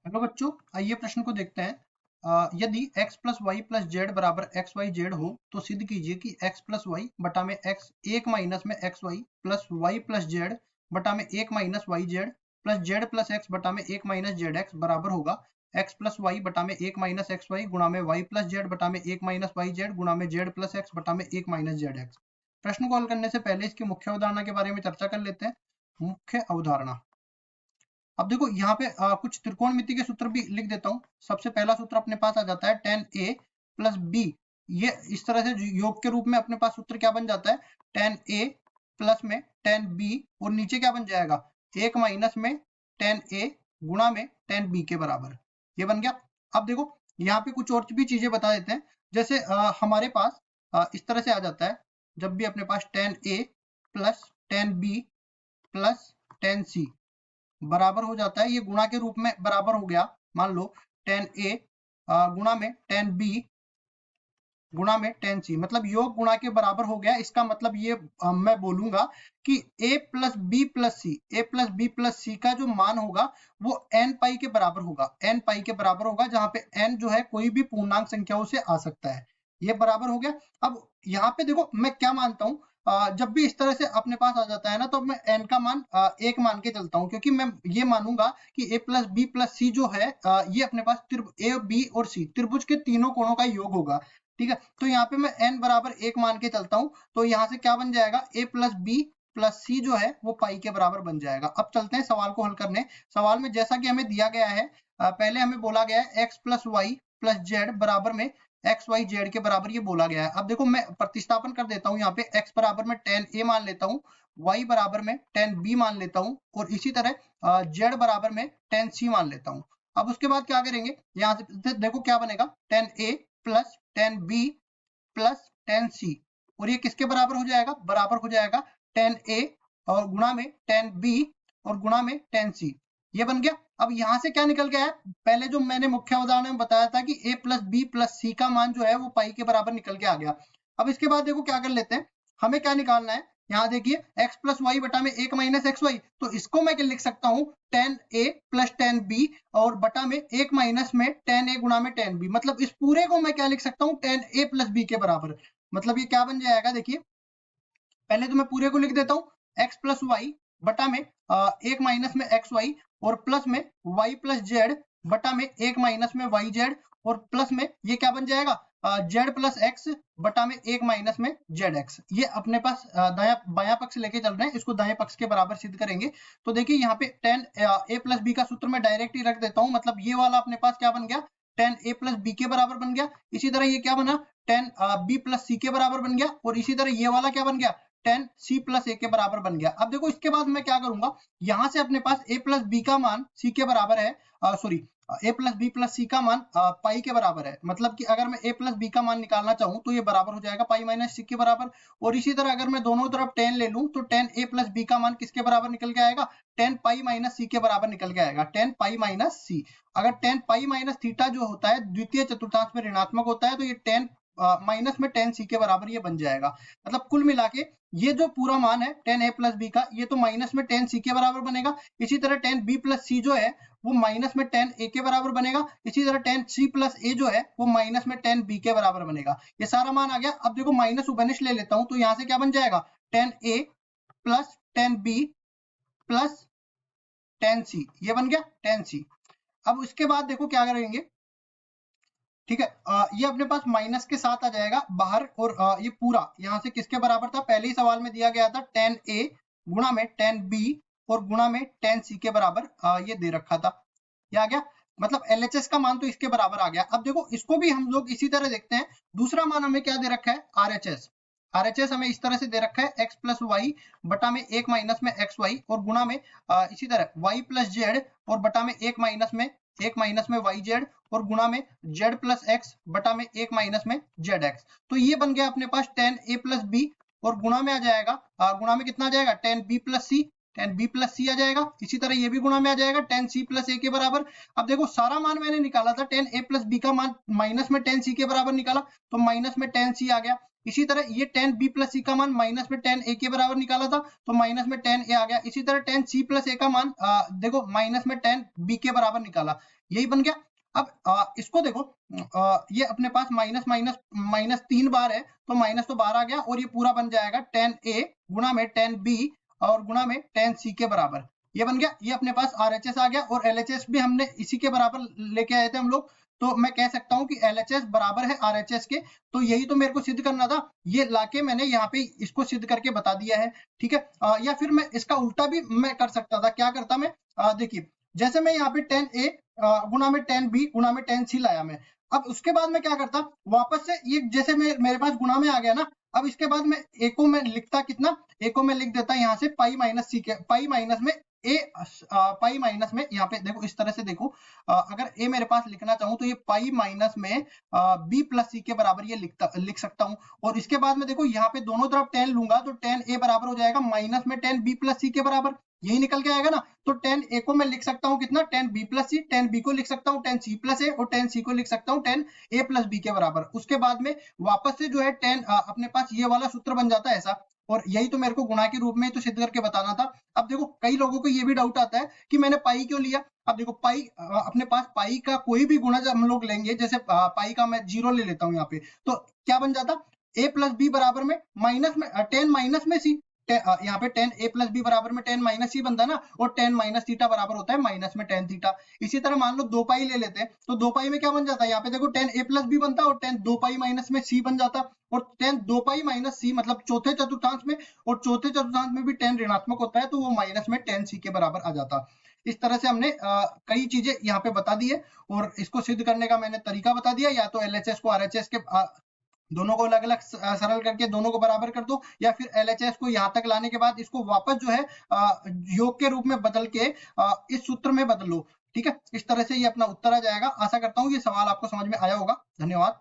Hello बच्चों, आइए प्रश्न को देखते हैं। यदि x plus y plus z बराबर एक्स वाई जेड हो तो सिद्ध कीजिए कि x प्लस वाई बटा में x एक माइनस में x y plus y plus z बटा में एक minus y z plus z plus x बटा में एक माइनस जेड एक्स बराबर होगा x प्लस वाई बटा में एक माइनस एक्स वाई गुणा में वाई प्लस जेड बटा में एक माइनस वाई जेड गुणा में जेड प्लस एक्स बटा में एक माइनस जेड एक्स। प्रश्न को हल करने से पहले इसकी मुख्य अवधारणा के बारे में चर्चा कर लेते हैं। मुख्य अवधारणा, अब देखो यहाँ पे कुछ त्रिकोणमिति के सूत्र भी लिख देता हूँ। सबसे पहला सूत्र अपने पास आ जाता है tan a प्लस बी। ये इस तरह से योग के रूप में अपने पास सूत्र क्या बन जाता है, tan a प्लस में tan b और नीचे क्या बन जाएगा, एक माइनस में tan a गुणा में tan b के बराबर। ये बन गया। अब देखो यहाँ पे कुछ और भी चीजें बता देते हैं। जैसे हमारे पास इस तरह से आ जाता है, जब भी अपने पास tan a plus tan b plus tan c बराबर हो जाता है, ये गुणा के रूप में बराबर हो गया। मान लो tan a गुणा में tan b गुणा में tan c, मतलब योग गुणा के बराबर हो गया। इसका मतलब ये मैं बोलूंगा कि a plus B plus C, A plus B plus C का जो मान होगा वो n पाई के बराबर होगा, n पाई के बराबर होगा, जहां पे n जो है कोई भी पूर्णांक संख्याओं से आ सकता है। ये बराबर हो गया। अब यहाँ पे देखो मैं क्या मानता हूँ, जब भी इस तरह से अपने पास आ जाता है ना, तो मैं n का मान एक मान के चलता हूँ, क्योंकि मैं ये मानूंगा कि a प्लस बी प्लस सी जो है ये अपने पास a बी और c त्रिभुज के तीनों कोणों का योग होगा। ठीक है, तो यहाँ पे मैं n बराबर एक मान के चलता हूँ, तो यहाँ से क्या बन जाएगा, a प्लस बी प्लस सी जो है वो पाई के बराबर बन जाएगा। अब चलते हैं सवाल को हल करने। सवाल में जैसा कि हमें दिया गया है, पहले हमें बोला गया है x plus y plus z बराबर में एक्स वाई जेड के बराबर ये बोला गया है। अब देखो मैं प्रतिस्थापन कर देता हूँ, यहाँ पे x बराबर में tan a मान लेता हूँ, y बराबर में tan b मान लेता हूँ और इसी तरह z बराबर में tan c मान लेता हूँ। अब उसके बाद क्या करेंगे, यहाँ से देखो क्या बनेगा, tan a plus tan b plus tan c, और ये किसके बराबर हो जाएगा, बराबर हो जाएगा tan a और गुणा में tan b और गुणा में tan c। ये बन गया। अब यहाँ से क्या निकल गया है, पहले जो मैंने मुख्य उदाहरण में बताया था कि a plus B plus C का मान जो है वो पाई के बराबर निकल के आ गया। अब इसके बाद देखो क्या कर लेते हैं, हमें क्या निकालना है, यहाँ देखिए x प्लस वाई बटा में एक माइनस एक्स वाई, तो इसको मैं क्या लिख सकता हूँ, tan a plus tan b और बटा में एक माइनस में tan a गुणा में tan b, मतलब इस पूरे को मैं क्या लिख सकता हूँ, tan a प्लस b के बराबर। मतलब ये क्या बन जाएगा, देखिए पहले तो मैं पूरे को लिख देता हूँ, x प्लस वाई बटा में एक माइनस में एक्स वाई और प्लस में y प्लस जेड बटा में एक माइनस में वाई जेड और प्लस में ये क्या बन जाएगा, जेड प्लस एक्स बटा में एक माइनस में जेड एक्स। ये अपने पास दाया बाया पक्ष लेके चल रहे हैं, इसको दाएं पक्ष के बराबर सिद्ध करेंगे। तो देखिए यहाँ पे tan a प्लस बी का सूत्र मैं डायरेक्ट ही रख देता हूँ, मतलब ये वाला अपने पास क्या बन गया, tan a प्लस बी के बराबर बन गया। इसी तरह ये क्या बना, tan b प्लस सी के बराबर बन गया और इसी तरह ये वाला क्या बन गया, tan c प्लस a के बराबर बन गया। अब देखो इसके बाद मैं क्या करूंगा, यहाँ से अपने पास a प्लस बी का मान c के बराबर है, sorry a plus B plus C का मान पाई के बराबर है, मतलब कि अगर मैं a प्लस बी का मान निकालना चाहूँ तो ये बराबर हो जाएगा पाई माइनस सी के बराबर। और इसी तरह अगर मैं दोनों तरफ tan ले लूँ तो tan a प्लस बी का मान किसके बराबर निकल के आएगा, tan पाई माइनस सी के बराबर निकल के आएगा, tan पाई माइनस सी। अगर tan पाई माइनस थीटा जो होता है द्वितीय चतुर्थांश में ऋणात्मक होता है, तो ये tan माइनस में tan c के बराबर ये बन जाएगा। मतलब कुल मिला के ये जो पूरा मान है tan a प्लस बी का, ये तो माइनस में tan c के बराबर बनेगा। इसी तरह tan b प्लस सी जो है वो माइनस में tan a के बराबर बनेगा। इसी तरह tan c प्लस a जो है वो माइनस में tan b के बराबर बनेगा। ये सारा मान आ गया। अब देखो माइनस उभयनिष्ठ ले लेता हूं, तो यहाँ से क्या बन जाएगा, tan a plus tan b plus tan c, ये बन गया tan c। अब उसके बाद देखो क्या करेंगे, ठीक है, ये अपने पास माइनस के साथ आ जाएगा बाहर और ये पूरा यहाँ से किसके बराबर था, पहले ही सवाल में दिया गया था tan a गुणा में tan b और गुणा में tan c के बराबर ये दे रखा था। ये आ गया, मतलब LHS का मान तो इसके बराबर आ गया। अब देखो इसको भी हम लोग इसी तरह देखते हैं। दूसरा मान हमें क्या दे रखा है, RHS। RHS हमें इस तरह से दे रखा है, x प्लस वाई बटा में एक माइनस में एक्स वाई और गुणा में इसी तरह y प्लस जेड और बटा में एक माइनस में वाई जेड और गुणा में z प्लस एक्स बटा में एक माइनस में जेड एक्स। तो ये बन गया अपने पास tan a प्लस बी और गुणा में आ जाएगा, गुणा में कितना आ जाएगा, tan b प्लस सी, tan b प्लस सी आ जाएगा। इसी तरह ये भी गुणा में आ जाएगा tan c प्लस a के बराबर। अब देखो सारा मान मैंने निकाला था, tan a प्लस बी का मान माइनस में tan c के बराबर निकाला, तो माइनस में tan c आ गया। इसी तरह ये tan b प्लस c का मान माइनस में tan a के बराबर निकाला था, तो माइनस में tan a आ गया। इसी तरह tan c प्लस a का मान देखो माइनस में tan b के बराबर निकाला, यही बन गया। अब इसको देखो, ये अपने पास माइनस माइनस माइनस 3 बार है, तो माइनस तो बाहर आ गया, और ये पूरा बन जाएगा tan a गुणा में tan b और गुणा में tan c के बराबर, ये बन गया। ये अपने पास RHS आ गया, और LHS भी हमने इसी के बराबर लेके आए थे हम लोग, तो मैं कह सकता हूं कि LHS बराबर है RHS के। तो यही तो मेरे को सिद्ध करना था, ये लाके मैंने यहाँ पे इसको सिद्ध करके बता दिया है, ठीक है। या फिर मैं इसका उल्टा भी मैं कर सकता था, क्या करता मैं, देखिए जैसे मैं यहाँ पे tan a गुणा में tan b गुणा में tan c लाया मैं, अब उसके बाद मैं क्या करता, वापस से ये जैसे मेरे पास गुणा में आ गया ना, अब इसके बाद मैं a को मैं लिखता कितना, a को मैं लिख देता यहाँ से पाई माइनस सी के, पाई माइनस में a, पाई माइनस में, यहाँ पे देखो इस तरह से देखो, अगर a मेरे पास लिखना चाहूँ तो ये पाई माइनस में b प्लस सी के बराबर ये लिख सकता हूँ। और इसके बाद में देखो यहाँ पे दोनों तरफ tan लूंगा, तो tan a बराबर हो जाएगा माइनस में tan b प्लस सी के बराबर, यही निकल के आएगा ना। तो tan a को मैं लिख सकता हूँ कितना, tan b प्लस सी, tan b को लिख सकता हूँ tan c प्लस a, और tan c को लिख सकता हूँ tan a प्लस b के बराबर। उसके बाद में वापस से जो है tan अपने पास ये वाला सूत्र बन जाता है ऐसा, और यही तो मेरे को गुणा के रूप में तो सिद्ध करके बताना था। अब देखो कई लोगों को ये भी डाउट आता है कि मैंने पाई क्यों लिया। अब देखो पाई, अपने पास पाई का कोई भी गुणा जब हम लोग लेंगे, जैसे पाई का मैं 0 ले लेता हूँ यहाँ पे, तो क्या बन जाता, a प्लस बी बराबर में माइनस में tan माइनस में सी, यहाँ पे tan a प्लस बी बराबर में tan माइनस सी बनता है ना, और tan माइनस थीटा बराबर होता है माइनस में tan थीटा। इसी तरह मान लो 2 पाई ले लेते हैं, तो 2 पाई में क्या बन जाता है, यहाँ पे देखो tan a प्लस बी बनता है, और tan 2 पाई माइनस में c बन जाता, और tan 2 पाई माइनस c मतलब चौथे चतुर्थांश में, और चौथे चतुर्थांश में भी tan ऋणात्मक होता है, तो वो माइनस में tan c के बराबर आ जाता। इस तरह से हमने कई चीजें यहाँ पे बता दी है, और इसको सिद्ध करने का मैंने तरीका बता दिया, या तो LHS को RHS के दोनों को अलग अलग सरल करके दोनों को बराबर कर दो, या फिर LHS को यहाँ तक लाने के बाद इसको वापस जो है योग के रूप में बदल के इस सूत्र में बदल लो, ठीक है। इस तरह से ये अपना उत्तर आ जाएगा। आशा करता हूँ ये सवाल आपको समझ में आया होगा। धन्यवाद।